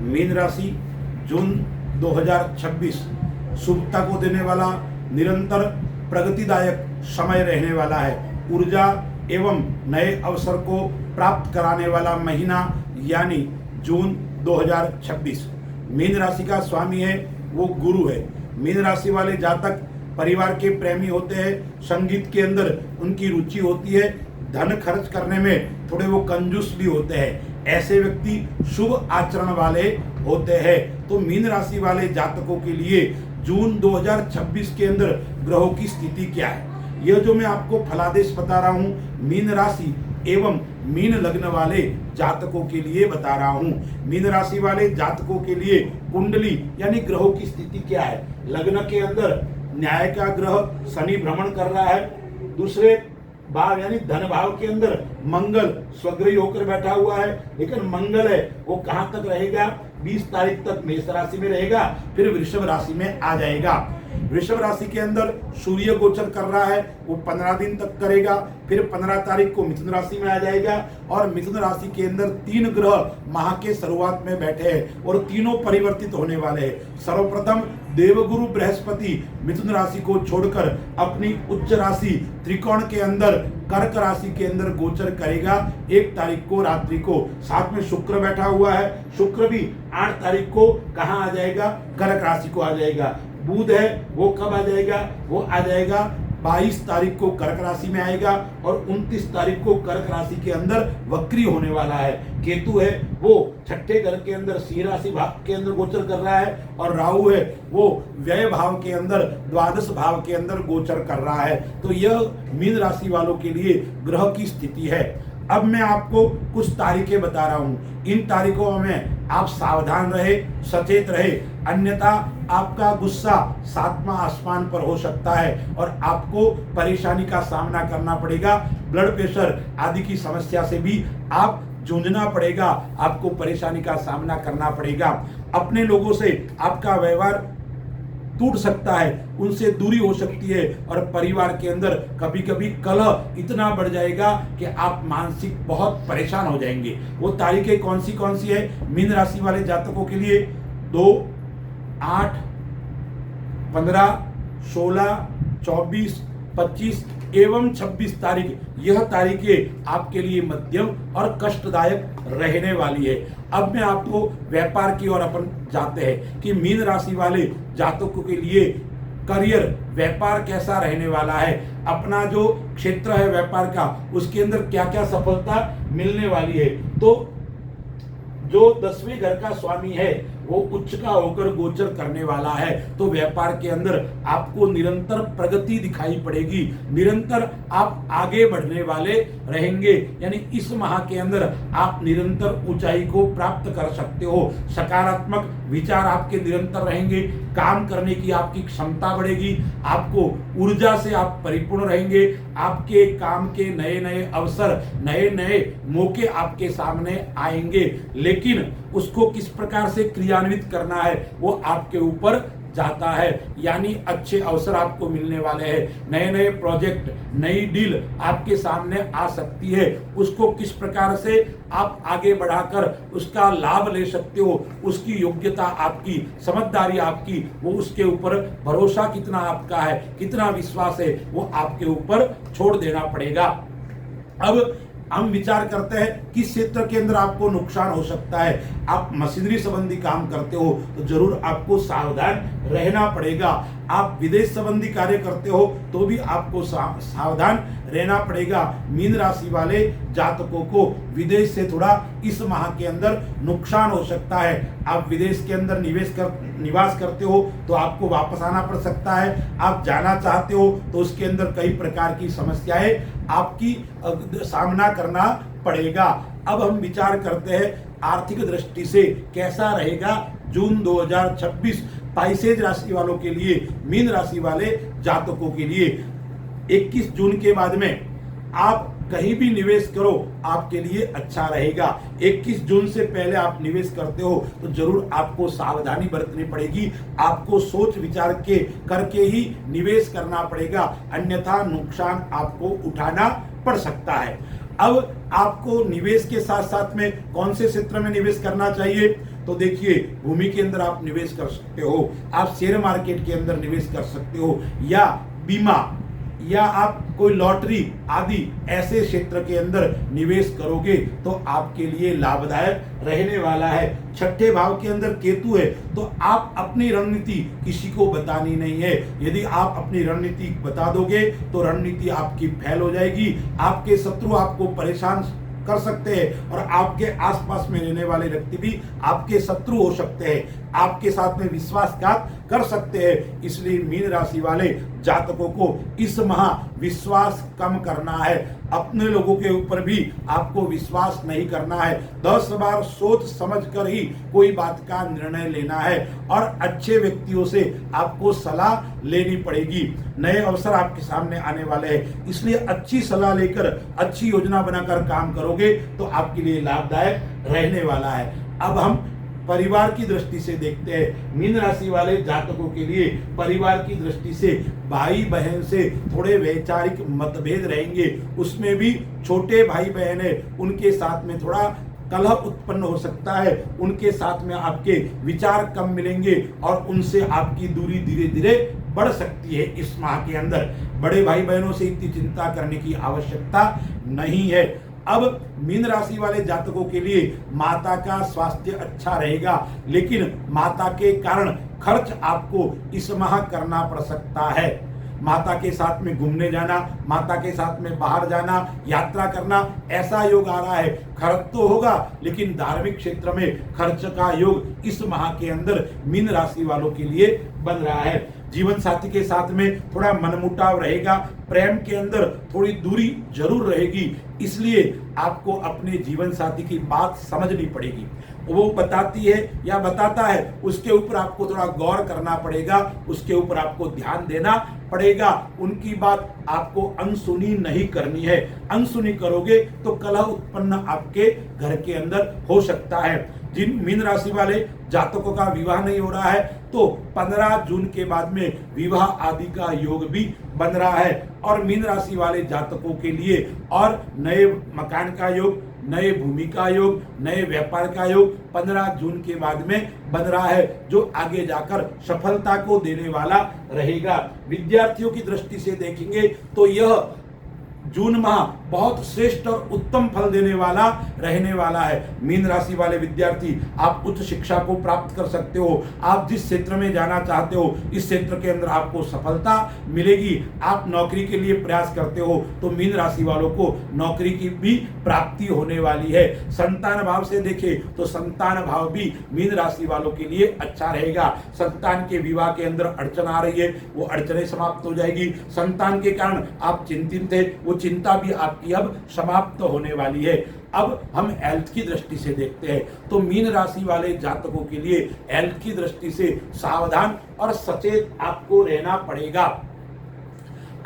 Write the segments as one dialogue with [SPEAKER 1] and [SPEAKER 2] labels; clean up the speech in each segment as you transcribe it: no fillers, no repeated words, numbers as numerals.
[SPEAKER 1] Mean राशि जून 2026 शुभता को देने वाला, निरंतर प्रगतिदायक समय रहने वाला है। ऊर्जा एवं नए अवसर को प्राप्त कराने वाला महीना यानी जून 2026। मीन राशि का स्वामी है वो गुरु है। मीन राशि वाले जातक परिवार के प्रेमी होते हैं, संगीत के अंदर उनकी रुचि होती है, धन खर्च करने में थोड़े वो कंजूस भी होते हैं। ऐसे व्यक्ति शुभ आचरण वाले होते हैं। तो मीन राशि वाले जातकों के लिए जून 2026 के अंदर ग्रहों की स्थिति क्या है, यह जो मैं आपको फलादेश बता रहा हूं, मीन राशि एवं मीन लग्न वाले जातकों के लिए बता रहा हूं। मीन राशि वाले जातकों के लिए कुंडली यानी ग्रहों की स्थिति क्या है। लग्न के अंदर न्याय का ग्रह शनि भ्रमण कर रहा है। दूसरे भाव यानी धन भाव के अंदर मंगल स्वग्रही होकर बैठा हुआ है। लेकिन मंगल है वो कहां तक रहेगा, 20 तारीख तक मेष राशि में रहेगा, फिर वृषभ राशि में आ जाएगा। वृषभ राशि के अंदर सूर्य गोचर कर रहा है, वो 15 दिन तक करेगा, फिर 15 तारीख को मिथुन राशि में आ जाएगा। और मिथुन राशि के अंदर 3 ग्रह माह के शुरुआत में बैठे हैं और तीनों परिवर्तित होने वाले हैं। सर्वप्रथम देवगुरु बृहस्पति मिथुन राशि को छोड़कर अपनी उच्च राशि त्रिकोण के अंदर कर्क राशि के अंदर गोचर करेगा 1 तारीख को रात्रि को। साथ में शुक्र बैठा हुआ है, शुक्र भी 8 तारीख को कहाँ आ जाएगा, कर्क राशि को आ जाएगा। बुध है वो कब आ जाएगा, वो आ जाएगा 22 तारीख को कर्क राशि में आएगा और 29 तारीख को कर्क राशि के अंदर वक्री होने वाला है। केतु है वो 6ठे घर के अंदर सिंह राशि भाव के अंदर गोचर कर रहा है और राहु है वो व्यय भाव के अंदर द्वादश भाव के अंदर गोचर कर रहा है। तो यह मीन राशि वालों के लिए ग्रह की स्थिति है। अब मैं आपको कुछ तारीखें बता रहा हूं, इन तारीखों में आप सावधान रहे, सचेत रहे, अन्यथा आपका गुस्सा 7वां आसमान पर हो सकता है और आपको परेशानी का सामना करना पड़ेगा। ब्लड प्रेशर आदि की समस्या से भी आप जूझना पड़ेगा, आपको परेशानी का सामना करना पड़ेगा। अपने लोगों से आपका व्यवहार टूट सकता है, उनसे दूरी हो सकती है और परिवार के अंदर कभी कभी कलह इतना बढ़ जाएगा कि आप मानसिक बहुत परेशान हो जाएंगे। वो तारीखें कौन सी है मीन राशि वाले जातकों के लिए? 2, 8, 15, 16, 24, 25 एवं 26 तारीख, यह तारीखें आपके लिए मध्यम और कष्टदायक रहने वाली है। अब मैं आपको व्यापार की ओर अपन जाते हैं कि मीन राशि वाले जातकों के लिए करियर व्यापार कैसा रहने वाला है, अपना जो क्षेत्र है व्यापार का उसके अंदर क्या क्या सफलता मिलने वाली है। तो जो 10वें घर का स्वामी है वो उच्च का होकर गोचर करने वाला है, तो व्यापार के अंदर आपको निरंतर प्रगति दिखाई पड़ेगी, निरंतर आप आगे बढ़ने वाले रहेंगे। यानी इस माह के अंदर आप निरंतर ऊंचाई को प्राप्त कर सकते हो। सकारात्मक विचार आपके निरंतर रहेंगे, काम करने की आपकी क्षमता बढ़ेगी, आपको ऊर्जा से आप परिपूर्ण रहेंगे, आपके काम के नए नए अवसर, नए नए मौके आपके सामने आएंगे। लेकिन उसको किस प्रकार से क्रियान्वित करना है वो आपके ऊपर जाता है। यानी अच्छे अवसर आपको मिलने वाले हैं, नए नए प्रोजेक्ट, नई डील आपके सामने आ सकती है। उसको किस प्रकार से आप आगे बढ़ाकर उसका लाभ ले सकते हो, उसकी योग्यता आपकी, समझदारी आपकी, वो उसके ऊपर भरोसा कितना आपका है, कितना विश्वास है, वो आपके ऊपर छोड़ देना पड़ेगा। अब हम विचार करते हैं किस क्षेत्र के अंदर आपको नुकसान हो सकता है। आप मशीनरी संबंधी काम करते हो तो जरूर आपको सावधान रहना पड़ेगा। आप विदेश संबंधी कार्य करते हो तो भी आपको सावधान रहना पड़ेगा। मीन राशि वाले जातकों को विदेश से थोड़ा इस माह के अंदर नुकसान हो सकता है। आप विदेश के अंदर निवास करते हो तो आपको वापस आना पड़ सकता है। आप जाना चाहते हो तो उसके अंदर कई प्रकार की समस्याएं आपकी सामना करना पड़ेगा। अब हम विचार करते हैं आर्थिक दृष्टि से कैसा रहेगा जून 2026 पाइसेज राशि वालों के लिए, मीन राशि वाले जातकों के लिए। 21 जून के बाद में आप कहीं भी निवेश करो आपके लिए अच्छा रहेगा। 21 जून से पहले आप निवेश करते हो तो जरूर आपको सावधानी बरतनी पड़ेगी, आपको सोच विचार के करके ही निवेश करना पड़ेगा, अन्यथा नुकसान आपको उठाना पड़ सकता है। अब आपको निवेश के साथ साथ में कौन से क्षेत्र में निवेश करना चाहिए? तो देखिए, भूमि के अंदर आप निवेश कर सकते हो, आप शेयर मार्केट के अंदर निवेश कर सकते हो, या बीमा, या आप कोई लॉटरी आदि ऐसे क्षेत्र के अंदर निवेश करोगे तो आपके लिए लाभदायक रहने वाला है। छठे भाव के अंदर केतु है, तो आप अपनी रणनीति किसी को बतानी नहीं है। यदि आप अपनी रणनीति बता दोगे तो रणनीति आपकी फेल हो जाएगी, आपके शत्रु आपको परेशान कर सकते हैं और आपके आसपास में रहने वाले व्यक्ति भी आपके शत्रु हो सकते हैं, आपके साथ में विश्वासघात कर सकते हैं। इसलिए मीन राशि वाले जातकों को इस माह विश्वास कम करना है, अपने लोगों के ऊपर भी आपको विश्वास नहीं करना है। 10 बार सोच समझ कर ही कोई बात का निर्णय लेना है और अच्छे व्यक्तियों से आपको सलाह लेनी पड़ेगी। नए अवसर आपके सामने आने वाले हैं, इसलिए अच्छी सलाह लेकर अच्छी योजना बनाकर काम करोगे तो आपके लिए लाभदायक रहने वाला है। अब हम परिवार की दृष्टि से देखते हैं। मीन राशि वाले जातकों के लिए परिवार की दृष्टि से भाई बहन से थोड़े वैचारिक मतभेद रहेंगे, उसमें भी छोटे भाई बहन है उनके साथ में थोड़ा कलह उत्पन्न हो सकता है, उनके साथ में आपके विचार कम मिलेंगे और उनसे आपकी दूरी धीरे धीरे बढ़ सकती है। इस माह के अंदर बड़े भाई बहनों से इतनी चिंता करने की आवश्यकता नहीं है। अब मीन राशि वाले जातकों के लिए माता का स्वास्थ्य अच्छा रहेगा, लेकिन माता के कारण खर्च आपको इस माह करना पड़ सकता है। माता के साथ में घूमने जाना, माता के साथ में बाहर जाना, यात्रा करना, ऐसा योग आ रहा है। खर्च तो होगा लेकिन धार्मिक क्षेत्र में खर्च का योग इस माह के अंदर मीन राशि वालों के लिए बन रहा है। जीवन साथी के साथ में थोड़ा मनमुटाव रहेगा, प्रेम के अंदर थोड़ी दूरी जरूर रहेगी, इसलिए आपको अपने जीवन साथी की बात समझनी पड़ेगी। वो बताती है या बताता है उसके ऊपर आपको थोड़ा गौर करना पड़ेगा, उसके ऊपर आपको ध्यान देना पड़ेगा। उनकी बात आपको अनसुनी नहीं करनी है, अनसुनी करोगे तो कलह उत्पन्न आपके घर के अंदर हो सकता है। जिन मीन राशि वाले जातकों का विवाह नहीं हो रहा है तो 15 जून के बाद में विवाह आदि का योग भी बन रहा है। और मीन राशि वाले जातकों के लिए और नए मकान का योग, नए भूमि का योग, नए व्यापार का योग 15 जून के बाद में बन रहा है, जो आगे जाकर सफलता को देने वाला रहेगा। विद्यार्थियों की दृष्टि से देखेंगे तो यह जून माह बहुत श्रेष्ठ और उत्तम फल देने वाला रहने वाला है। मीन राशि वाले विद्यार्थी आप उच्च शिक्षा को प्राप्त कर सकते हो, आप जिस क्षेत्र में जाना चाहते हो इस क्षेत्र के अंदर आपको सफलता मिलेगी। आप नौकरी के लिए प्रयास करते हो तो मीन राशि वालों को नौकरी की भी प्राप्ति होने वाली है। संतान भाव से देखें तो संतान भाव भी मीन राशि वालों के लिए अच्छा रहेगा। संतान के विवाह के अंदर अड़चन आ रही है, वो अड़चनें समाप्त हो जाएगी। संतान के कारण आप चिंतित थे, वो चिंता भी आपकी अब समाप्त होने वाली है। अब हम हेल्थ की दृष्टि से देखते हैं तो मीन राशि वाले जातकों के लिए हेल्थ की दृष्टि से सावधान और सचेत आपको रहना पड़ेगा।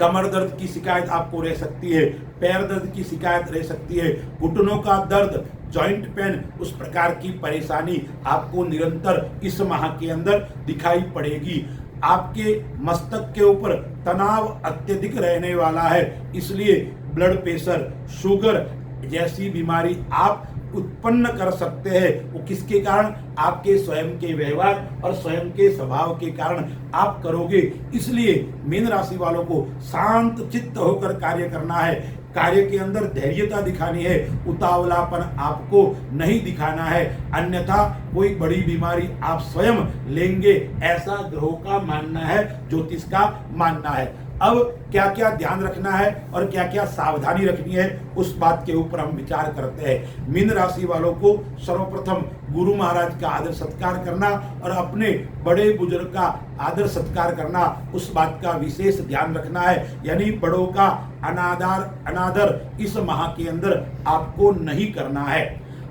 [SPEAKER 1] कमर दर्द की शिकायत आपको रह सकती है, पैर दर्द की शिकायत रह सकती है, घुटनों का दर्द, जॉइंट पेन, उस प्रकार की परेशानी आपको निरंतर इस माह के अंदर दिखाई पड़ेगी। आपके मस्तक के ऊपर तनाव अत्यधिक रहने वाला है, इसलिए ब्लड प्रेशर, शुगर जैसी बीमारी आप उत्पन्न कर सकते हैं। वो किसके कारण? आपके स्वयं के व्यवहार और स्वयं के स्वभाव के कारण आप करोगे। इसलिए मीन राशि वालों को शांत चित्त होकर कार्य करना है, कार्य के अंदर धैर्यता दिखानी है, उतावलापन आपको नहीं दिखाना है, अन्यथा कोई बड़ी बीमारी आप स्वयं लेंगे, ऐसा ग्रहों का मानना है, ज्योतिष का मानना है। अब क्या क्या ध्यान रखना है और क्या क्या सावधानी रखनी है उस बात के ऊपर हम विचार करते हैं। मीन राशि वालों को सर्वप्रथम गुरु महाराज का आदर सत्कार करना और अपने बड़े बुजुर्ग का आदर सत्कार करना, उस बात का विशेष ध्यान रखना है। यानी बड़ों का अनादर इस माह के अंदर आपको नहीं करना है।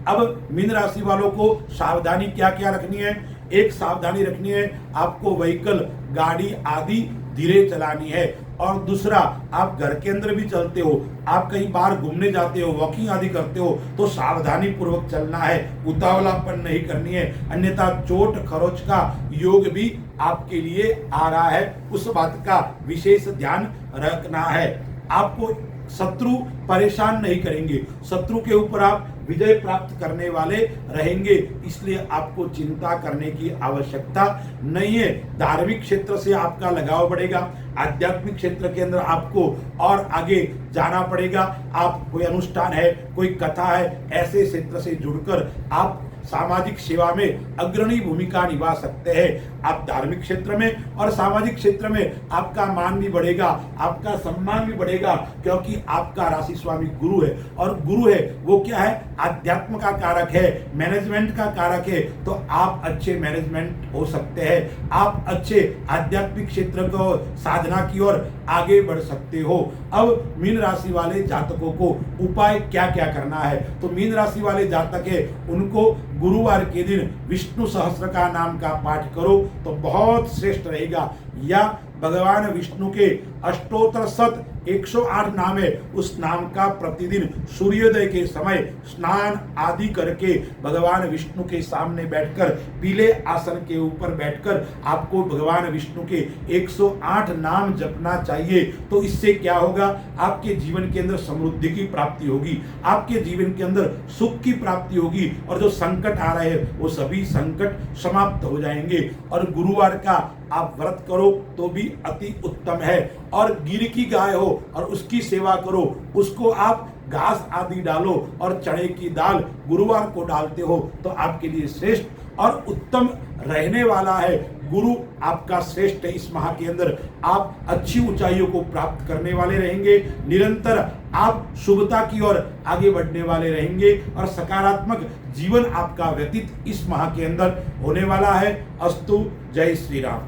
[SPEAKER 1] अब मीन राशि वालों को सावधानी क्या क्या रखनी है? एक सावधानी रखनी है, आपको व्हीकल, गाड़ी आदि धीरे चलानी है। और दूसरा, आप घर के अंदर भी चलते हो, आप कहीं बाहर घूमने जाते हो, वॉकिंग आदि करते हो तो सावधानी पूर्वक चलना है, उतावलापन नहीं करनी है, अन्यथा चोट खरोच का योग भी आपके लिए आ रहा है, उस बात का विशेष ध्यान रखना है। आपको शत्रु परेशान नहीं करेंगे, शत्रु के ऊपर आप विजय प्राप्त करने वाले रहेंगे, इसलिए आपको चिंता करने की आवश्यकता नहीं है। धार्मिक क्षेत्र से आपका लगाव बढ़ेगा, आध्यात्मिक क्षेत्र के अंदर आपको और आगे जाना पड़ेगा। आप कोई अनुष्ठान है, कोई कथा है, ऐसे क्षेत्र से जुड़कर आप सामाजिक सेवा में अग्रणी भूमिका निभा सकते हैं। आप धार्मिक क्षेत्र में और सामाजिक क्षेत्र में आपका मान भी बढ़ेगा, आपका सम्मान भी बढ़ेगा, क्योंकि आपका राशि स्वामी गुरु है, और गुरु है वो क्या है, आध्यात्म का कारक है, मैनेजमेंट का कारक है। तो आप अच्छे मैनेजमेंट हो सकते हैं, आप अच्छे आध्यात्मिक क्षेत्र को साधना की ओर आगे बढ़ सकते हो। अब मीन राशि वाले जातकों को उपाय क्या क्या करना है, तो मीन राशि वाले जातक है उनको गुरुवार के दिन विष्णु सहस्त्र का नाम का पाठ करो तो बहुत श्रेष्ठ रहेगा। या भगवान विष्णु के अष्टोत्तर शत 108 नाम है, उस नाम का प्रतिदिन सूर्योदय के समय स्नान आदि करके भगवान विष्णु के सामने बैठकर पीले आसन के ऊपर बैठकर आपको भगवान विष्णु के 108 नाम जपना चाहिए। तो इससे क्या होगा, आपके जीवन के अंदर समृद्धि की प्राप्ति होगी, आपके जीवन के अंदर सुख की प्राप्ति होगी, और जो संकट आ रहे हैं वो सभी संकट समाप्त हो जाएंगे। और गुरुवार का आप व्रत करो तो भी अति उत्तम है। और गिर की गाय हो और उसकी सेवा करो, उसको आप घास आदि डालो और चने की दाल गुरुवार को डालते हो तो आपके लिए श्रेष्ठ और उत्तम रहने वाला है। गुरु आपका श्रेष्ठ है। इस माह के अंदर आप अच्छी ऊंचाइयों को प्राप्त करने वाले रहेंगे, निरंतर आप शुभता की ओर आगे बढ़ने वाले रहेंगे और सकारात्मक जीवन आपका व्यतीत इस माह के अंदर होने वाला है। अस्तु, जय श्री राम।